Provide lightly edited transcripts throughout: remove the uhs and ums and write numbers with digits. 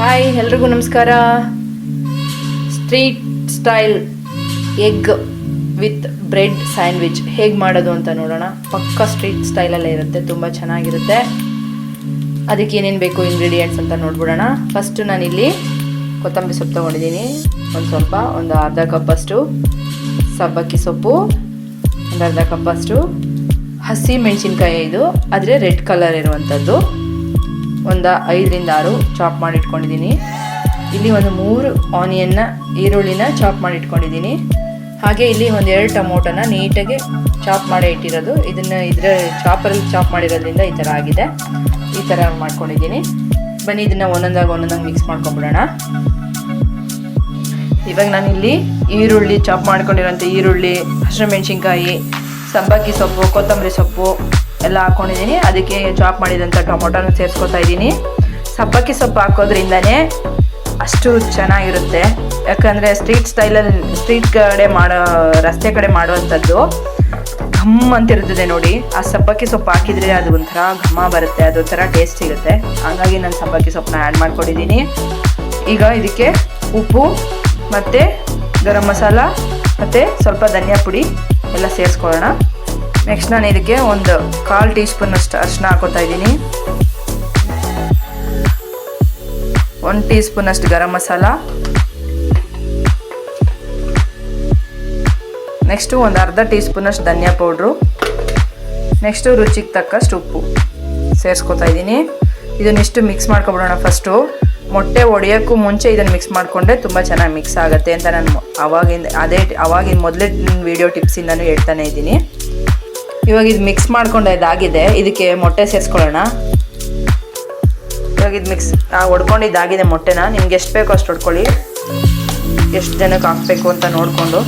Hi ಎಲ್ರಿಗೂ ನಮಸ್ಕಾರ. Street style egg with bread sandwich ಹೇಗೆ ಮಾಡೋದು ಅಂತ ನೋಡೋಣ. ಪಕ್ಕ ಸ್ಟ್ರೀಟ್ ಸ್ಟೈಲಲ್ಲೇ ಇರುತ್ತೆ, ತುಂಬ ಚೆನ್ನಾಗಿರುತ್ತೆ. ಅದಕ್ಕೆ ಏನೇನು ಬೇಕು ಇಂಗ್ರೀಡಿಯೆಂಟ್ಸ್ ಅಂತ ನೋಡ್ಬಿಡೋಣ. ಫಸ್ಟು ನಾನಿಲ್ಲಿ ಕೊತ್ತಂಬರಿ ಸೊಪ್ಪು ತೊಗೊಂಡಿದ್ದೀನಿ, ಒಂದು ಅರ್ಧ ಕಪ್ಪಷ್ಟು ಸಬ್ಬಕ್ಕಿ ಸೊಪ್ಪು, ಒಂದು ಅರ್ಧ ಕಪ್ಪಷ್ಟು ಹಸಿ ಮೆಣಸಿನ್ಕಾಯಿ, ಇದು ಆದರೆ ರೆಡ್ ಕಲರ್ ಇರುವಂಥದ್ದು, ಒಂದು 5ರಿಂದ 6 ಚಾಪ್ ಮಾಡಿ ಇಟ್ಕೊಂಡಿದ್ದೀನಿ. ಇಲ್ಲಿ ಒಂದು 3 ಆನಿಯನ್ನ ಈರುಳ್ಳಿನ ಚಾಪ್ ಮಾಡಿ ಇಟ್ಕೊಂಡಿದ್ದೀನಿ. ಹಾಗೆ ಇಲ್ಲಿ ಒಂದು 2 ಟೊಮೊಟೊನ ನೀಟಾಗಿ ಚಾಪ್ ಮಾಡಿ ಇಟ್ಟಿರೋದು. ಇದನ್ನು ಚಾಪರಲ್ಲಿ ಚಾಪ್ ಮಾಡಿರೋದ್ರಿಂದ ಈ ಥರ ಆಗಿದೆ. ಈ ಥರ ಮಾಡ್ಕೊಂಡಿದ್ದೀನಿ. ಬನ್ನಿ ಇದನ್ನು ಒಂದೊಂದಾಗಿ ಮಿಕ್ಸ್ ಮಾಡ್ಕೊಂಬಿಡೋಣ. ಇವಾಗ ನಾನಿಲ್ಲಿ ಈರುಳ್ಳಿ ಚಾಪ್ ಮಾಡ್ಕೊಂಡಿರೋಂಥ ಈರುಳ್ಳಿ, ಹಸಿಮೆಣಸಿನ್ಕಾಯಿ, ಸಬ್ಬಕ್ಕಿ ಸೊಪ್ಪು, ಕೊತ್ತಂಬರಿ ಸೊಪ್ಪು ಎಲ್ಲ ಹಾಕ್ಕೊಂಡಿದ್ದೀನಿ. ಅದಕ್ಕೆ ಚಾಪ್ ಮಾಡಿದಂಥ ಟೊಮೊಟೊನ ಸೇರಿಸ್ಕೊತಾ ಇದ್ದೀನಿ. ಸಬ್ಬಕ್ಕಿ ಸೊಪ್ಪು ಹಾಕೋದ್ರಿಂದನೇ ಅಷ್ಟು ಚೆನ್ನಾಗಿರುತ್ತೆ. ಯಾಕಂದರೆ ಸ್ಟ್ರೀಟ್ ಕಡೆ ರಸ್ತೆ ಕಡೆ ಮಾಡುವಂಥದ್ದು ಘಮ್ ಅಂತಿರ್ತದೆ ನೋಡಿ. ಆ ಸಬ್ಬಕ್ಕಿ ಸೊಪ್ಪು ಹಾಕಿದರೆ ಅದು ಒಂಥರ ಘಮ ಬರುತ್ತೆ, ಅದೊಂಥರ ಟೇಸ್ಟ್ ಸಿಗುತ್ತೆ. ಹಾಗಾಗಿ ನಾನು ಸಬ್ಬಕ್ಕಿ ಸೊಪ್ಪನ್ನ ಆ್ಯಡ್ ಮಾಡ್ಕೊಂಡಿದ್ದೀನಿ. ಈಗ ಇದಕ್ಕೆ ಉಪ್ಪು ಮತ್ತು ಗರಂ ಮಸಾಲ ಮತ್ತು ಸ್ವಲ್ಪ ಧನಿಯಾ ಪುಡಿ ಎಲ್ಲ ಸೇರಿಸ್ಕೊಳ್ಳೋಣ. ನೆಕ್ಸ್ಟ್ ನಾನು ಇದಕ್ಕೆ ಒಂದು 1/4 ಟೀ ಸ್ಪೂನಷ್ಟು ಅರಿಶಿನ ಹಾಕೋತಾ ಇದ್ದೀನಿ. 1 ಟೀ ಸ್ಪೂನಷ್ಟು ಗರಂ ಮಸಾಲ, ನೆಕ್ಸ್ಟು ಒಂದು ಅರ್ಧ ಟೀ ಸ್ಪೂನಷ್ಟು ಧನಿಯಾ ಪೌಡ್ರು, ನೆಕ್ಸ್ಟು ರುಚಿಗೆ ತಕ್ಕಷ್ಟು ಉಪ್ಪು ಸೇರಿಸ್ಕೊತಾ ಇದ್ದೀನಿ. ಇದನ್ನಿಷ್ಟು ಮಿಕ್ಸ್ ಮಾಡ್ಕೊಬಿಡೋಣ. ಫಸ್ಟು ಮೊಟ್ಟೆ ಒಡೆಯೋಕ್ಕೂ ಮುಂಚೆ ಇದನ್ನು ಮಿಕ್ಸ್ ಮಾಡಿಕೊಂಡ್ರೆ ತುಂಬ ಚೆನ್ನಾಗಿ ಮಿಕ್ಸ್ ಆಗುತ್ತೆ ಅಂತ ನಾನು ಆವಾಗಿನ ಮೊದಲೇ ವಿಡಿಯೋ ಟಿಪ್ಸಿಂದನೂ ಹೇಳ್ತಾನೆ ಇದ್ದೀನಿ. ಇವಾಗ ಇದು ಮಿಕ್ಸ್ ಮಾಡ್ಕೊಂಡು ಇದಾಗಿದೆ. ಇದಕ್ಕೆ ಮೊಟ್ಟೆ ಸೇರಿಸ್ಕೊಳ್ಳೋಣ. ಇವಾಗ ಇದು ಹೊಡ್ಕೊಂಡಿದ್ದಾಗಿದೆ ಮೊಟ್ಟೆನ. ನಿಮ್ಗೆ ಎಷ್ಟು ಬೇಕೋ ಅಷ್ಟು ಹೊಡ್ಕೊಳ್ಳಿ, ಎಷ್ಟು ಜನಕ್ಕೆ ಹಾಕಬೇಕು ಅಂತ ನೋಡಿಕೊಂಡು.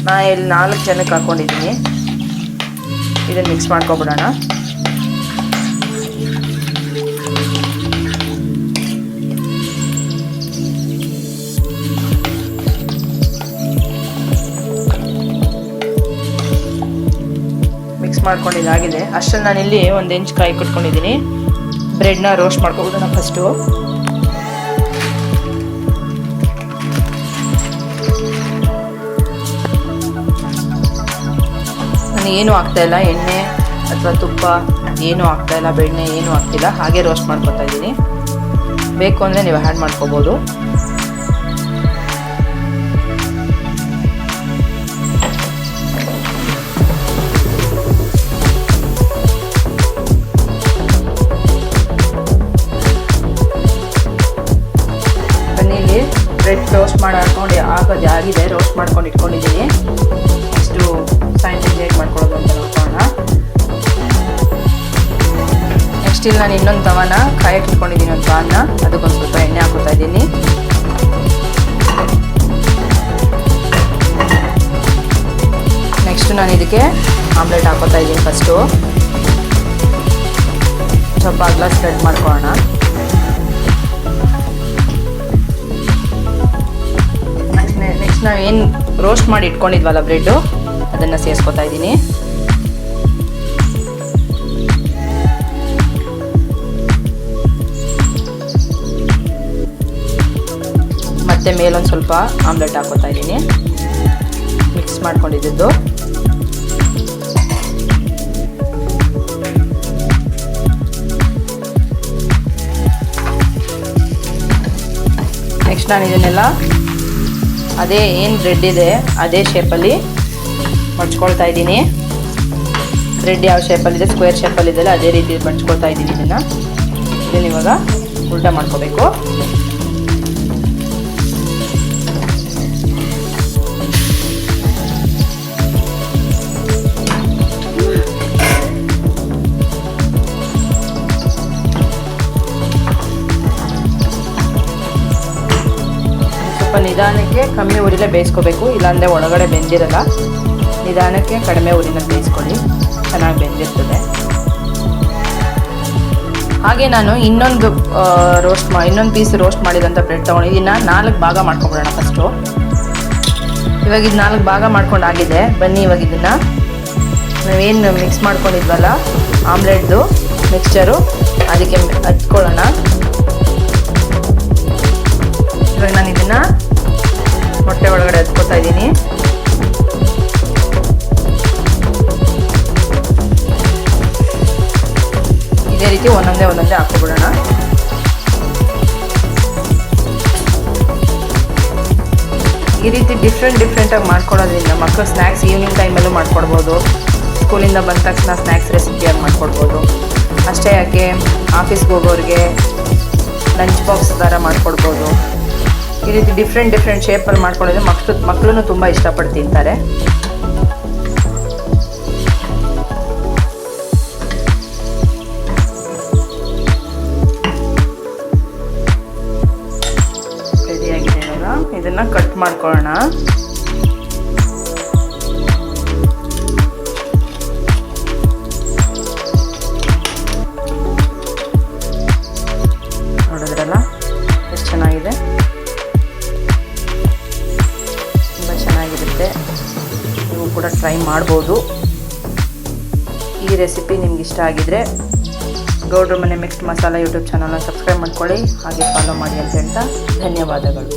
ನಾನು ಇಲ್ಲಿ 4 ಜನಕ್ಕೆ ಹಾಕ್ಕೊಂಡಿದ್ದೀನಿ. ಇದನ್ನು ಮಿಕ್ಸ್ ಮಾಡ್ಕೊಬಿಡೋಣ. ಮಾಡ್ಕೊಂಡಿದ್ದಾಗಿದೆ. ಅಷ್ಟರಲ್ಲಿ ನಾನಿಲ್ಲಿ 1 ಇಂಚ್ ಕಾಯಿ ಕೊಟ್ಕೊಂಡಿದ್ದೀನಿ. ಬ್ರೆಡ್ನ ರೋಸ್ಟ್ ಮಾಡ್ಕೊಬಿಡೋಣ. ಫಸ್ಟು ನಾನು ಏನೂ ಹಾಕ್ತಾಯಿಲ್ಲ, ಎಣ್ಣೆ ಅಥವಾ ತುಪ್ಪ ಏನೂ ಹಾಕ್ತಾಯಿಲ್ಲ, ಬೆಣ್ಣೆ ಏನೂ ಹಾಕ್ತಿಲ್ಲ, ಹಾಗೆ ರೋಸ್ಟ್ ಮಾಡ್ಕೊತಾ ಇದ್ದೀನಿ. ಬೇಕು ಅಂದರೆ ನೀವು ಆ್ಯಡ್ ಮಾಡ್ಕೋಬೋದು. ಬ್ರೆಡ್ ರೋಸ್ಟ್ ಹಾಕೋದು ಆಗಿದೆ, ರೋಸ್ಟ್ ಮಾಡ್ಕೊಂಡು ಇಟ್ಕೊಂಡಿದ್ದೀನಿ. ನೆಕ್ಸ್ಟು ಸ್ಯಾಂಡ್ವಿಚ್ ಹೇಗೆ ಮಾಡ್ಕೊಳ್ಳೋದು ಅಂತ ನೋಡ್ಕೊಳ್ಳೋಣ. ನೆಕ್ಸ್ಟ್ ಇಲ್ಲಿ ನಾನು ಇನ್ನೊಂದು ತವನ ಕಾಯಕ್ಕೆ ಇಟ್ಕೊಂಡಿದ್ದೀನಿ, ಒಂದು ಪಾನ್ನ. ಅದಕ್ಕೊಂದು ಸ್ವಲ್ಪ ಎಣ್ಣೆ ಹಾಕೋತಾ ಇದ್ದೀನಿ. ನೆಕ್ಸ್ಟು ನಾನು ಇದಕ್ಕೆ ಆಮ್ಲೆಟ್ ಹಾಕೋತಾ ಇದ್ದೀನಿ. ಫಸ್ಟು ಸ್ವಲ್ಪ ಅಗಲ ಸ್ಪ್ರೆಡ್ ಮಾಡ್ಕೊಳ್ಳೋಣ. ನೆಕ್ಸ್ಟ್ ನಾವು ಏನು ರೋಸ್ಟ್ ಮಾಡಿ ಇಟ್ಕೊಂಡಿದ್ವಲ್ಲ ಬ್ರೆಡ್ಡು, ಅದನ್ನು ಸೇರಿಸ್ಕೊತಾ ಇದ್ದೀನಿ. ಮತ್ತೆ ಮೇಲೊಂದು ಸ್ವಲ್ಪ ಆಮ್ಲೆಟ್ ಹಾಕೋತಾ ಇದ್ದೀನಿ, ಮಿಕ್ಸ್ ಮಾಡ್ಕೊಂಡಿದ್ದು. ನೆಕ್ಸ್ಟ್ ನಾನು ಇದನ್ನೆಲ್ಲ ಅದೇ ಏನು ಬ್ರೆಡ್ ಇದೆ ಅದೇ ಶೇಪಲ್ಲಿ ಮಡ್ಚ್ಕೊಳ್ತಾ ಇದ್ದೀನಿ. ಬ್ರೆಡ್ ಯಾವ ಶೇಪಲ್ಲಿದೆ, ಸ್ಕ್ವೇರ್ ಶೇಪಲ್ಲಿದೆಯಲ್ಲ ಅದೇ ರೀತಿ ಮಡ್ಚ್ಕೊಳ್ತಾ ಇದ್ದೀನಿ. ಇದನ್ನು ಇವಾಗ ಉಲ್ಟಾ ಮಾಡ್ಕೋಬೇಕು. ಸ್ವಲ್ಪ ನಿಧಾನಕ್ಕೆ ಕಮ್ಮಿ ಉರಿಲೇ ಬೇಯಿಸ್ಕೋಬೇಕು, ಇಲ್ಲಾಂದರೆ ಒಳಗಡೆ ಬೆಂದಿರಲ್ಲ. ನಿಧಾನಕ್ಕೆ ಕಡಿಮೆ ಉರಿನ ಬೇಯಿಸ್ಕೊಳ್ಳಿ, ಚೆನ್ನಾಗಿ ಬೆಂದಿರ್ತದೆ. ಹಾಗೆ ನಾನು ಇನ್ನೊಂದು ಪೀಸ್ ರೋಸ್ಟ್ ಮಾಡಿದಂಥ ಬ್ರೆಡ್ ತೊಗೊಂಡು ಇದನ್ನು 4 ಭಾಗ ಮಾಡ್ಕೊಬಿಡೋಣ. ಫಸ್ಟು ಇವಾಗ ಇದು 4 ಭಾಗ ಮಾಡ್ಕೊಂಡಾಗಿದೆ. ಬನ್ನಿ ಇವಾಗ ಇದನ್ನು ನಾವೇನು ಮಿಕ್ಸ್ ಮಾಡ್ಕೊಂಡಿದ್ವಲ್ಲ ಆಮ್ಲೆಟ್ದು ಮಿಕ್ಸ್ಚರು ಅದಕ್ಕೆ ಹಚ್ಕೊಳ್ಳೋಣ. ಇವಾಗ ನಾನು ಇದನ್ನು ಮೊಟ್ಟೆ ಒಳಗಡೆ ಹಚ್ಕೊತಾ ಇದ್ದೀನಿ. ಇದೇ ರೀತಿ ಒಂದೊಂದೇ ಹಾಕ್ಕೊಬಿಡೋಣ. ಈ ರೀತಿ ಡಿಫ್ರೆಂಟಾಗಿ ಮಾಡ್ಕೊಡೋದ್ರಿಂದ ಮಕ್ಕಳು ಸ್ನ್ಯಾಕ್ಸ್ ಈವ್ನಿಂಗ್ ಟೈಮಲ್ಲೂ ಮಾಡ್ಕೊಡ್ಬೋದು. ಸ್ಕೂಲಿಂದ ಬಂದ ತಕ್ಷಣ ಸ್ನ್ಯಾಕ್ಸ್ ರೆಸಿಪಿಯಾಗಿ ಮಾಡ್ಕೊಡ್ಬೋದು. ಅಷ್ಟೇ ಯಾಕೆ ಆಫೀಸ್ಗೆ ಹೋಗೋರಿಗೆ ಲಂಚ್ ಬಾಕ್ಸ್ ಥರ ಮಾಡ್ಕೊಡ್ಬೋದು. ಈ ರೀತಿ ಡಿಫ್ರೆಂಟ್ ಶೇಪಲ್ಲಿ ಮಾಡ್ಕೊಡೋದ್ರೆ ಮಕ್ಕಳು ತುಂಬ ಇಷ್ಟಪಟ್ಟು ತಿಂತಾರೆ. ರೆಡಿಯಾಗಿದೆ ಇವಾಗ. ಇದನ್ನು ಕಟ್ ಮಾಡ್ಕೊಳ್ಳೋಣ. ನೋಡಿದ್ರಲ್ಲ ಎಷ್ಟು ಚೆನ್ನಾಗಿದೆ. ತುಂಬ ಚೆನ್ನಾಗಿರುತ್ತೆ. ನೀವು ಕೂಡ ಟ್ರೈ ಮಾಡ್ಬೋದು. ಈ ರೆಸಿಪಿ ನಿಮ್ಗೆ ಇಷ್ಟ ಆಗಿದ್ರೆ ಗೌಡ್ರ ಮನೆ ಮಿಕ್ಸ್ಡ್ ಮಸಾಲ ಯೂಟ್ಯೂಬ್ ಚಾನಲ್ನ ಸಬ್ಸ್ಕ್ರೈಬ್ ಮಾಡ್ಕೊಳ್ಳಿ, ಹಾಗೆ ಫಾಲೋ ಮಾಡಿ ಅಂತ ಹೇಳ್ತಾ ಧನ್ಯವಾದಗಳು.